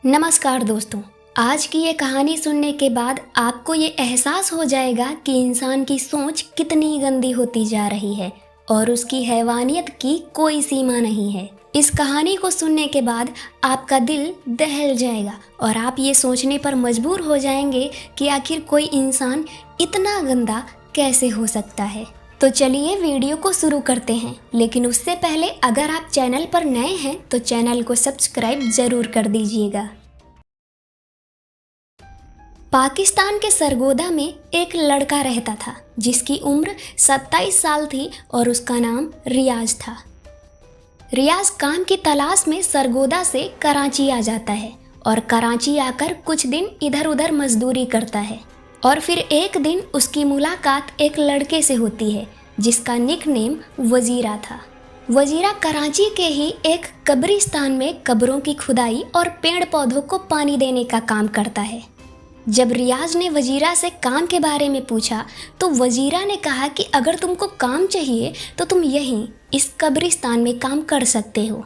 नमस्कार दोस्तों। आज की ये कहानी सुनने के बाद आपको ये एहसास हो जाएगा कि इंसान की सोच कितनी गंदी होती जा रही है और उसकी हैवानियत की कोई सीमा नहीं है। इस कहानी को सुनने के बाद आपका दिल दहल जाएगा और आप ये सोचने पर मजबूर हो जाएंगे कि आखिर कोई इंसान इतना गंदा कैसे हो सकता है। तो चलिए वीडियो को शुरू करते हैं, लेकिन उससे पहले अगर आप चैनल पर नए हैं तो चैनल को सब्सक्राइब जरूर कर दीजिएगा। पाकिस्तान के सरगोदा में एक लड़का रहता था जिसकी उम्र 27 साल थी और उसका नाम रियाज था। रियाज काम की तलाश में सरगोदा से कराची आ जाता है और कराची आकर कुछ दिन इधर उधर मजदूरी करता है और फिर एक दिन उसकी मुलाकात एक लड़के से होती है जिसका निकनेम वजीरा था। वजीरा कराची के ही एक कब्रिस्तान में कब्रों की खुदाई और पेड़ पौधों को पानी देने का काम करता है। जब रियाज ने वजीरा से काम के बारे में पूछा तो वजीरा ने कहा कि अगर तुमको काम चाहिए तो तुम यहीं इस कब्रिस्तान में काम कर सकते हो।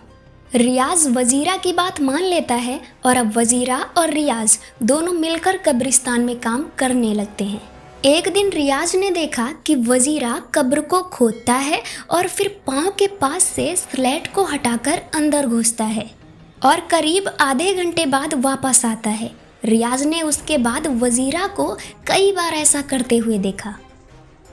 रियाज वजीरा की बात मान लेता है और अब वजीरा और रियाज दोनों मिलकर कब्रिस्तान में काम करने लगते हैं। एक दिन रियाज ने देखा कि वजीरा कब्र को खोदता है और फिर पाँव के पास से स्लेट को हटाकर अंदर घुसता है और करीब आधे घंटे बाद वापस आता है। रियाज ने उसके बाद वजीरा को कई बार ऐसा करते हुए देखा।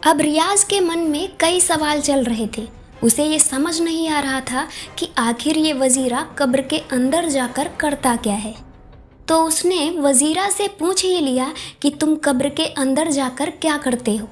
अब रियाज के मन में कई सवाल चल रहे थे। उसे ये समझ नहीं आ रहा था कि आखिर ये वजीरा कब्र के अंदर जाकर करता क्या है। तो उसने वजीरा से पूछ ही लिया कि तुम कब्र के अंदर जाकर क्या करते हो।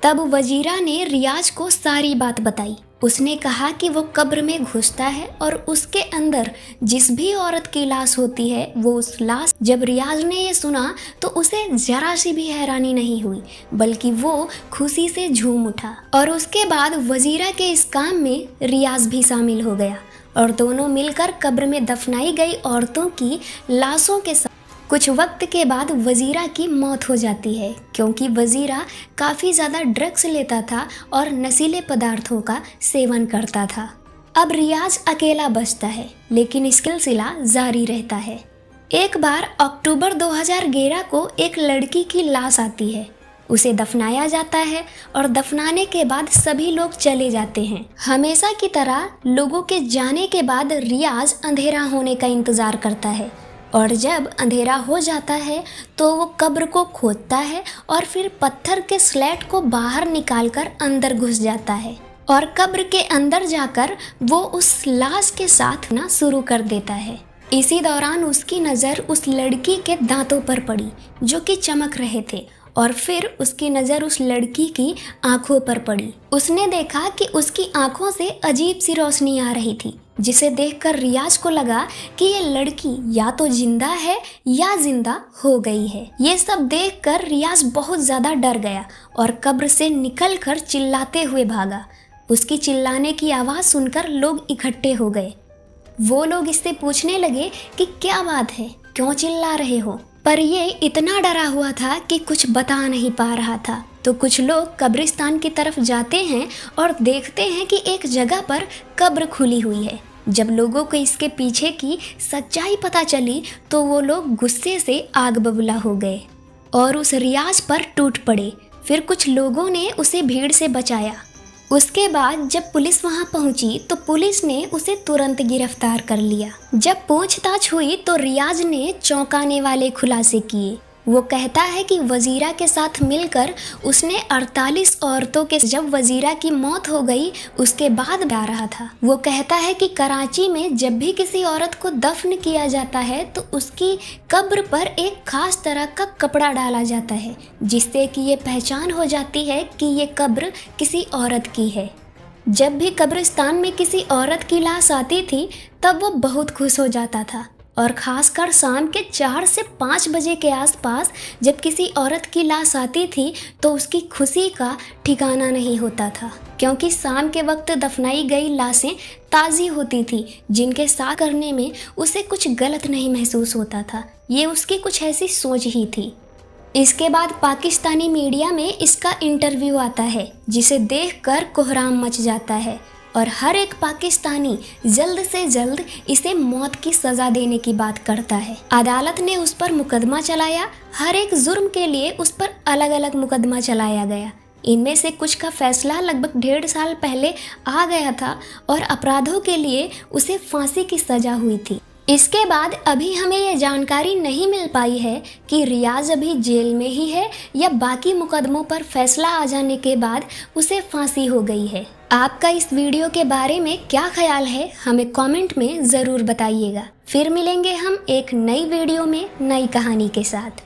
तब वजीरा ने रियाज को सारी बात बताई। उसने कहा कि वो कब्र में घुसता है और उसके अंदर जिस भी औरत की लाश होती है वो उस लाश। जब रियाज ने ये सुना तो उसे जरा सी भी हैरानी नहीं हुई, बल्कि वो खुशी से झूम उठा और उसके बाद वजीरा के इस काम में रियाज भी शामिल हो गया और दोनों मिलकर कब्र में दफनाई गई औरतों की लाशों के साथ। कुछ वक्त के बाद वजीरा की मौत हो जाती है क्योंकि वजीरा काफ़ी ज़्यादा ड्रग्स लेता था और नशीले पदार्थों का सेवन करता था। अब रियाज अकेला बचता है लेकिन सिलसिला जारी रहता है। एक बार अक्टूबर 2011 को एक लड़की की लाश आती है। उसे दफनाया जाता है और दफनाने के बाद सभी लोग चले जाते हैं। हमेशा की तरह लोगों के जाने के बाद रियाज अंधेरा होने का इंतज़ार करता है और जब अंधेरा हो जाता है तो वो कब्र को खोदता है और फिर पत्थर के स्लेट को बाहर निकालकर अंदर घुस जाता है और कब्र के अंदर जाकर वो उस लाश के साथ ना शुरू कर देता है। इसी दौरान उसकी नज़र उस लड़की के दांतों पर पड़ी जो कि चमक रहे थे और फिर उसकी नज़र उस लड़की की आंखों पर पड़ी। उसने देखा कि उसकी आंखों से अजीब सी रोशनी आ रही थी, जिसे देखकर रियाज को लगा कि ये लड़की या तो जिंदा है या जिंदा हो गई है। ये सब देखकर रियाज बहुत ज़्यादा डर गया और कब्र से निकलकर चिल्लाते हुए भागा। उसकी चिल्लाने की आवाज़ सुनकर लोग इकट्ठे हो गए। वो लोग इससे पूछने लगे कि क्या बात है, क्यों चिल्ला रहे हो, पर ये इतना डरा हुआ था कि कुछ बता नहीं पा रहा था। तो कुछ लोग कब्रिस्तान की तरफ जाते हैं और देखते हैं कि एक जगह पर कब्र खुली हुई है। जब लोगों को इसके पीछे की सच्चाई पता चली तो वो लोग गुस्से से आग बबूला हो गए और उस रियाज पर टूट पड़े। फिर कुछ लोगों ने उसे भीड़ से बचाया। उसके बाद जब पुलिस वहां पहुंची तो पुलिस ने उसे तुरंत गिरफ्तार कर लिया। जब पूछताछ हुई तो रियाज ने चौंकाने वाले खुलासे किए। वो कहता है कि वजीरा के साथ मिलकर उसने 48 औरतों के जब वजीरा की मौत हो गई उसके बाद आ रहा था। वो कहता है कि कराची में जब भी किसी औरत को दफन किया जाता है तो उसकी कब्र पर एक खास तरह का कपड़ा डाला जाता है जिससे कि ये पहचान हो जाती है कि ये कब्र किसी औरत की है। जब भी कब्रिस्तान में किसी औरत की लाश आती थी तब वो बहुत खुश हो जाता था और ख़ासकर शाम के 4 से 5 बजे के आसपास जब किसी औरत की लाश आती थी तो उसकी खुशी का ठिकाना नहीं होता था, क्योंकि शाम के वक्त दफनाई गई लाशें ताज़ी होती थी जिनके साथ करने में उसे कुछ गलत नहीं महसूस होता था। ये उसकी कुछ ऐसी सोच ही थी। इसके बाद पाकिस्तानी मीडिया में इसका इंटरव्यू आता है जिसे देखकर कोहराम मच जाता है और हर एक पाकिस्तानी जल्द से जल्द इसे मौत की सज़ा देने की बात करता है। अदालत ने उस पर मुकदमा चलाया, हर एक जुर्म के लिए उस पर अलग अलग मुकदमा चलाया गया। इनमें से कुछ का फैसला लगभग 1.5 साल पहले आ गया था और अपराधों के लिए उसे फांसी की सज़ा हुई थी। इसके बाद अभी हमें ये जानकारी नहीं मिल पाई है कि रियाज अभी जेल में ही है या बाकी मुकदमों पर फैसला आ जाने के बाद उसे फांसी हो गई है। आपका इस वीडियो के बारे में क्या ख्याल है, हमें कमेंट में ज़रूर बताइएगा। फिर मिलेंगे हम एक नई वीडियो में नई कहानी के साथ।